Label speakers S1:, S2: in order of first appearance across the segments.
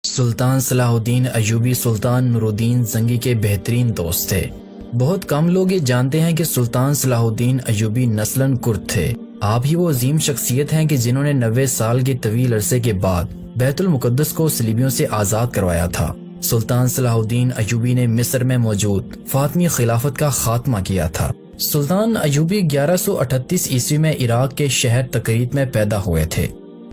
S1: سلطان صلاح الدین ایوبی سلطان نور الدین زنگی کے بہترین دوست تھے۔ بہت کم لوگ یہ جانتے ہیں کہ سلطان صلاح الدین ایوبی نسلاً کرد تھے۔ آپ ہی وہ عظیم شخصیت ہیں کہ جنہوں نے 90 سال کے طویل عرصے کے بعد بیت المقدس کو صلیبیوں سے آزاد کروایا تھا۔ سلطان صلاح الدین ایوبی نے مصر میں موجود فاطمی خلافت کا خاتمہ کیا تھا۔ سلطان ایوبی 1138 عیسوی میں عراق کے شہر تکریت میں پیدا ہوئے تھے۔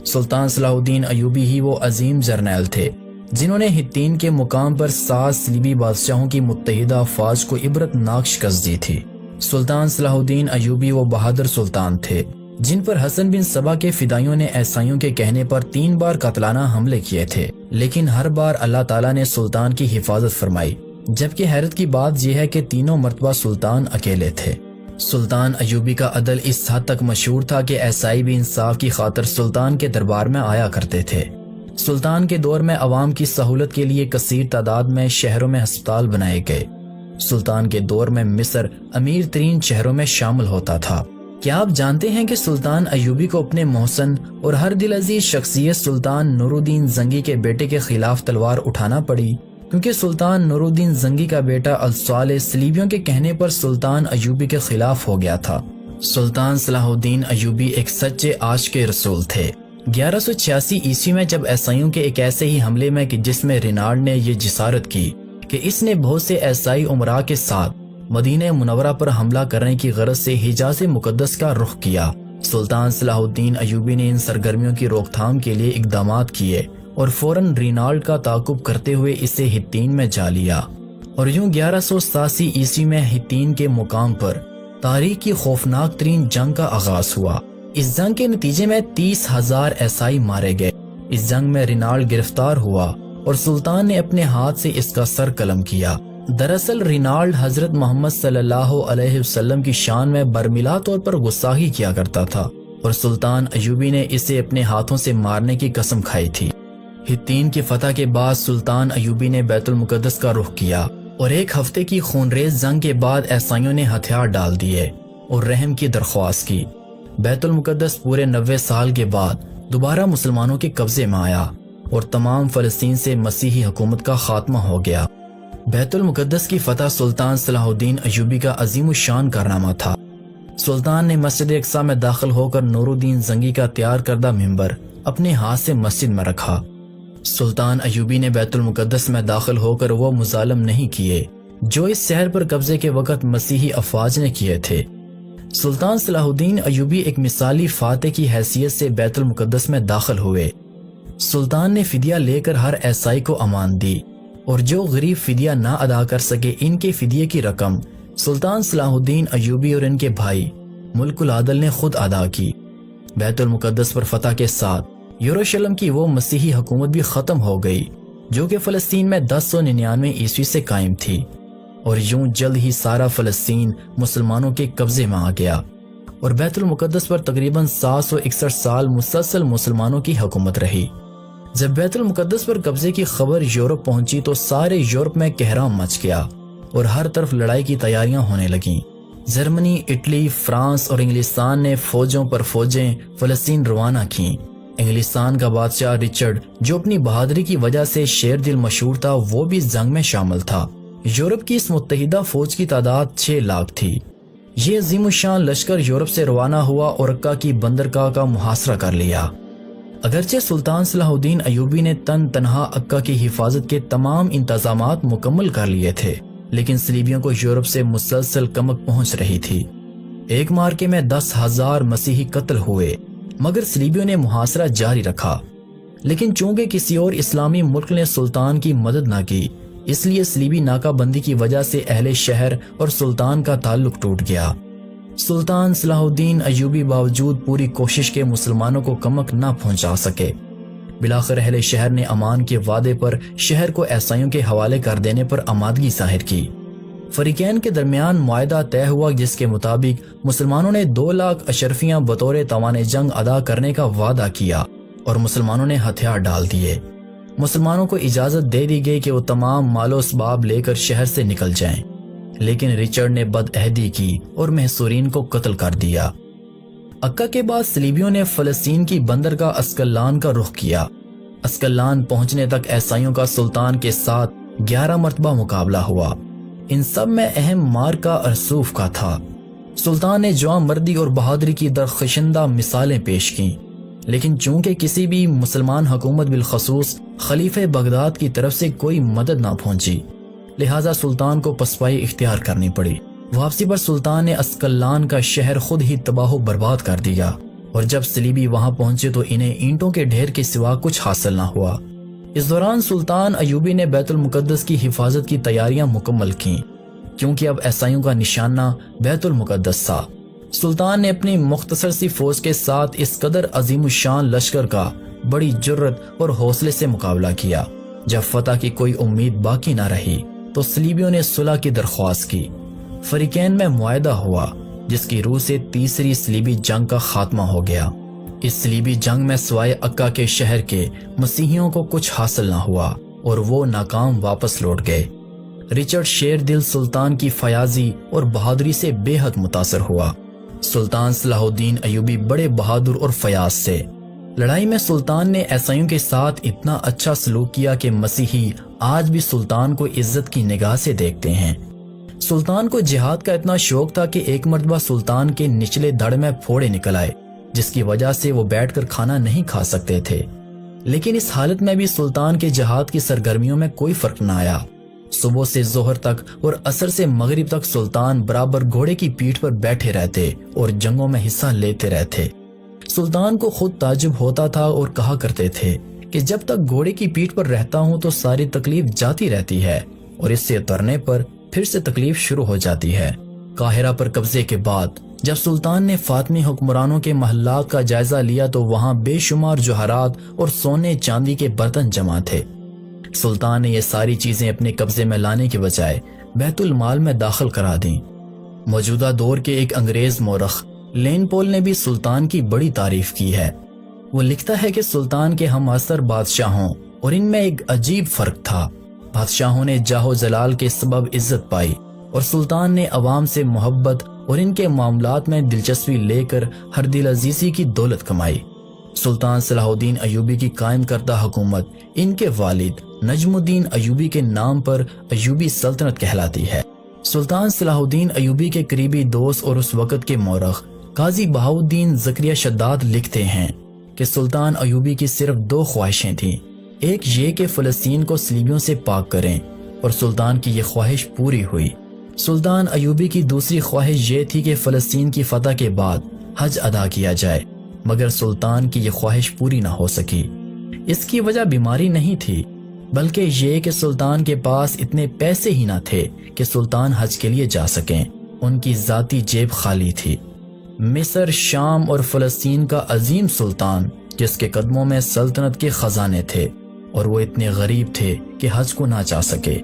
S1: سلطان صلاح الدین ایوبی ہی وہ عظیم جرنیل تھے جنہوں نے ہتین کے مقام پر 7 صلیبی بادشاہوں کی متحدہ افواج کو عبرتناک شکست دی تھی۔ سلطان صلاح الدین ایوبی وہ بہادر سلطان تھے جن پر حسن بن سبا کے فدائیوں نے عیسائیوں کے کہنے پر 3 بار قاتلانہ حملے کیے تھے، لیکن ہر بار اللہ تعالیٰ نے سلطان کی حفاظت فرمائی۔ جبکہ حیرت کی بات یہ ہے کہ تینوں مرتبہ سلطان اکیلے تھے۔ سلطان ایوبی کا عدل اس حد تک مشہور تھا کہ عیسائی بھی انصاف کی خاطر سلطان کے دربار میں آیا کرتے تھے۔ سلطان کے دور میں عوام کی سہولت کے لیے کثیر تعداد میں شہروں میں ہسپتال بنائے گئے۔ سلطان کے دور میں مصر امیر ترین شہروں میں شامل ہوتا تھا۔ کیا آپ جانتے ہیں کہ سلطان ایوبی کو اپنے محسن اور ہر دل عزیز شخصیت سلطان نور الدین زنگی کے بیٹے کے خلاف تلوار اٹھانا پڑی؟ کیونکہ سلطان نور الدین زنگی کا بیٹا الصالح صلیبیوں کے کہنے پر سلطان ایوبی کے خلاف ہو گیا تھا۔ سلطان صلاح الدین ایوبی ایک سچے عاشق رسول تھے۔ 1186 عیسوی میں جب عیسائیوں کے ایک ایسے ہی حملے میں کہ جس میں رینالڈ نے یہ جسارت کی کہ اس نے بہت سے عیسائی امراء کے ساتھ مدینہ منورہ پر حملہ کرنے کی غرض سے حجاز مقدس کا رخ کیا، سلطان صلاح الدین ایوبی نے ان سرگرمیوں کی روک تھام کے لیے اقدامات کیے اور فوراً رینالڈ کا تعاقب کرتے ہوئے اسے ہتین میں جا لیا، اور یوں 1187 عیسوی میں ہتین کے مقام پر تاریخ کی خوفناک ترین جنگ کا آغاز ہوا۔ اس جنگ کے نتیجے میں 30,000 عیسائی مارے گئے۔ اس جنگ میں رینالڈ گرفتار ہوا اور سلطان نے اپنے ہاتھ سے اس کا سر قلم کیا۔ دراصل رینالڈ حضرت محمد صلی اللہ علیہ وسلم کی شان میں برملا طور پر گستاخی کیا کرتا تھا، اور سلطان ایوبی نے اسے اپنے ہاتھوں سے مارنے کی قسم کھائی تھی۔ ہتین کی فتح کے بعد سلطان ایوبی نے بیت المقدس کا رخ کیا، اور ایک ہفتے کی خونریز جنگ کے بعد عیسائیوں نے ہتھیار ڈال دیے اور رحم کی درخواست کی۔ بیت المقدس پورے 90 سال کے بعد دوبارہ مسلمانوں کے قبضے میں آیا اور تمام فلسطین سے مسیحی حکومت کا خاتمہ ہو گیا۔ بیت المقدس کی فتح سلطان صلاح الدین ایوبی کا عظیم الشان کارنامہ تھا۔ سلطان نے مسجد اقصی میں داخل ہو کر نور الدین زنگی کا تیار کردہ منبر اپنے ہاتھ سے مسجد میں رکھا۔ سلطان ایوبی نے بیت المقدس میں داخل ہو کر وہ مظالم نہیں کیے جو اس شہر پر قبضے کے وقت مسیحی افواج نے کیے تھے۔ سلطان صلاح الدین ایوبی ایک مثالی فاتح کی حیثیت سے بیت المقدس میں داخل ہوئے۔ سلطان نے فدیہ لے کر ہر عیسائی کو امان دی، اور جو غریب فدیہ نہ ادا کر سکے ان کے فدیے کی رقم سلطان صلاح الدین ایوبی اور ان کے بھائی ملک العادل نے خود ادا کی۔ بیت المقدس پر فتح کے ساتھ یروشلم کی وہ مسیحی حکومت بھی ختم ہو گئی جو کہ فلسطین میں 1099 عیسوی سے قائم تھی، اور یوں جلد ہی سارا فلسطین مسلمانوں کے قبضے میں آ گیا، اور بیت المقدس پر تقریباً 761 سال مسلسل مسلمانوں کی حکومت رہی۔ جب بیت المقدس پر قبضے کی خبر یورپ پہنچی تو سارے یورپ میں کہرام مچ گیا اور ہر طرف لڑائی کی تیاریاں ہونے لگیں۔ جرمنی، اٹلی، فرانس اور انگلستان نے فوجوں پر فوجیں فلسطین روانہ کیں۔ انگلستان کا بادشاہ رچرڈ جو اپنی بہادری کی وجہ سے شیر دل مشہور تھا، وہ بھی اس جنگ میں شامل تھا۔ یورپ کی اس متحدہ فوج کی تعداد 6 لاکھ تھی۔ یہ عظیم الشان لشکر یورپ سے روانہ ہوا اور عکا کی بندرگاہ کا محاصرہ کر لیا۔ اگرچہ سلطان صلاح الدین ایوبی نے تنہا عکا کی حفاظت کے تمام انتظامات مکمل کر لیے تھے، لیکن صلیبیوں کو یورپ سے مسلسل کمک پہنچ رہی تھی۔ ایک مارکے میں 10,000 مسیحی قتل ہوئے، مگر صلیبیوں نے محاصرہ جاری رکھا۔ لیکن چونکہ کسی اور اسلامی ملک نے سلطان کی مدد نہ کی، اس لیے صلیبی ناکہ بندی کی وجہ سے اہل شہر اور سلطان کا تعلق ٹوٹ گیا۔ سلطان صلاح الدین ایوبی باوجود پوری کوشش کے مسلمانوں کو کمک نہ پہنچا سکے۔ بلاخر اہل شہر نے امان کے وعدے پر شہر کو عیسائیوں کے حوالے کر دینے پر آمادگی ظاہر کی۔ فریقین کے درمیان معاہدہ طے ہوا جس کے مطابق مسلمانوں نے 2 لاکھ اشرفیاں بطور تاوان جنگ ادا کرنے کا وعدہ کیا، اور مسلمانوں نے ہتھیار ڈال دیے۔ مسلمانوں کو اجازت دے دی گئی کہ وہ تمام مال و اسباب لے کر شہر سے نکل جائیں، لیکن رچرڈ نے بد عہدی کی اور محصورین کو قتل کر دیا۔ عکا کے بعد صلیبیوں نے فلسطین کی بندرگاہ اسکلان کا رخ کیا۔ اسکلان پہنچنے تک عیسائیوں کا سلطان کے ساتھ 11 مرتبہ مقابلہ ہوا۔ ان سب میں اہم مارکا ارسوف کا تھا۔ سلطان نے جواں مردی اور بہادری کی درخشندہ مثالیں پیش کیں، لیکن چونکہ کسی بھی مسلمان حکومت بالخصوص خلیفہ بغداد کی طرف سے کوئی مدد نہ پہنچی، لہٰذا سلطان کو پسپائی اختیار کرنی پڑی۔ واپسی پر سلطان نے اسکلان کا شہر خود ہی تباہ و برباد کر دیا، اور جب صلیبی وہاں پہنچے تو انہیں اینٹوں کے ڈھیر کے سوا کچھ حاصل نہ ہوا۔ اس دوران سلطان ایوبی نے بیت المقدس کی حفاظت کی تیاریاں مکمل کیں، کیونکہ اب عیسائیوں کا نشانہ بیت المقدس تھا۔ سلطان نے اپنی مختصر سی فوج کے ساتھ اس قدر عظیم الشان لشکر کا بڑی جرت اور حوصلے سے مقابلہ کیا۔ جب فتح کی کوئی امید باقی نہ رہی تو صلیبیوں نے صلح کی درخواست کی۔ فریقین میں معاہدہ ہوا، جس کی روح سے تیسری صلیبی جنگ کا خاتمہ ہو گیا۔ اس صلیبی جنگ میں سوائے عکا کے شہر کے مسیحیوں کو کچھ حاصل نہ ہوا اور وہ ناکام واپس لوٹ گئے۔ رچرڈ شیر دل سلطان کی فیاضی اور بہادری سے بے حد متاثر ہوا۔ سلطان صلاح الدین ایوبی بڑے بہادر اور فیاض تھے۔ لڑائی میں سلطان نے عیسائیوں کے ساتھ اتنا اچھا سلوک کیا کہ مسیحی آج بھی سلطان کو عزت کی نگاہ سے دیکھتے ہیں۔ سلطان کو جہاد کا اتنا شوق تھا کہ ایک مرتبہ سلطان کے نچلے دھڑ میں پھوڑے نکل آئے، جس کی وجہ سے وہ بیٹھ کر کھانا نہیں کھا سکتے تھے۔ لیکن اس حالت میں بھی سلطان کے جہاد کی سرگرمیوں میں کوئی فرق نہ آیا۔ صبح سے ظہر تک اور عصر سے مغرب تک سلطان برابر گھوڑے کی پیٹھ پر بیٹھے رہتے اور جنگوں میں حصہ لیتے رہتے۔ سلطان کو خود تعجب ہوتا تھا اور کہا کرتے تھے کہ جب تک گھوڑے کی پیٹھ پر رہتا ہوں تو ساری تکلیف جاتی رہتی ہے، اور اس سے اترنے پر پھر سے تکلیف شروع ہو جاتی ہے۔ قاہرہ پر قبضے کے بعد جب سلطان نے فاطمی حکمرانوں کے محلات کا جائزہ لیا تو وہاں بے شمار جوہرات اور سونے چاندی کے برتن جمع تھے۔ سلطان نے یہ ساری چیزیں اپنے قبضے میں لانے کے بجائے بیت المال میں داخل کرا دیں۔ موجودہ دور کے ایک انگریز مورخ لین پول نے بھی سلطان کی بڑی تعریف کی ہے۔ وہ لکھتا ہے کہ سلطان کے ہم عصر بادشاہوں اور ان میں ایک عجیب فرق تھا۔ بادشاہوں نے جاہ و جلال کے سبب عزت پائی، اور سلطان نے عوام سے محبت اور ان کے معاملات میں دلچسپی لے کر ہر دل عزیزی کی دولت کمائی۔ سلطان صلاح الدین ایوبی کی قائم کردہ حکومت ان کے والد نجم الدین ایوبی کے نام پر ایوبی سلطنت کہلاتی ہے۔ سلطان صلاح الدین ایوبی کے قریبی دوست اور اس وقت کے مورخ قاضی بہاؤالدین زکریا شداد لکھتے ہیں کہ سلطان ایوبی کی صرف 2 خواہشیں تھیں، ایک یہ کہ فلسطین کو صلیبیوں سے پاک کریں، اور سلطان کی یہ خواہش پوری ہوئی۔ سلطان ایوبی کی دوسری خواہش یہ تھی کہ فلسطین کی فتح کے بعد حج ادا کیا جائے، مگر سلطان کی یہ خواہش پوری نہ ہو سکی۔ اس کی وجہ بیماری نہیں تھی، بلکہ یہ کہ سلطان کے پاس اتنے پیسے ہی نہ تھے کہ سلطان حج کے لیے جا سکیں۔ ان کی ذاتی جیب خالی تھی۔ مصر، شام اور فلسطین کا عظیم سلطان، جس کے قدموں میں سلطنت کے خزانے تھے، اور وہ اتنے غریب تھے کہ حج کو نہ جا سکے۔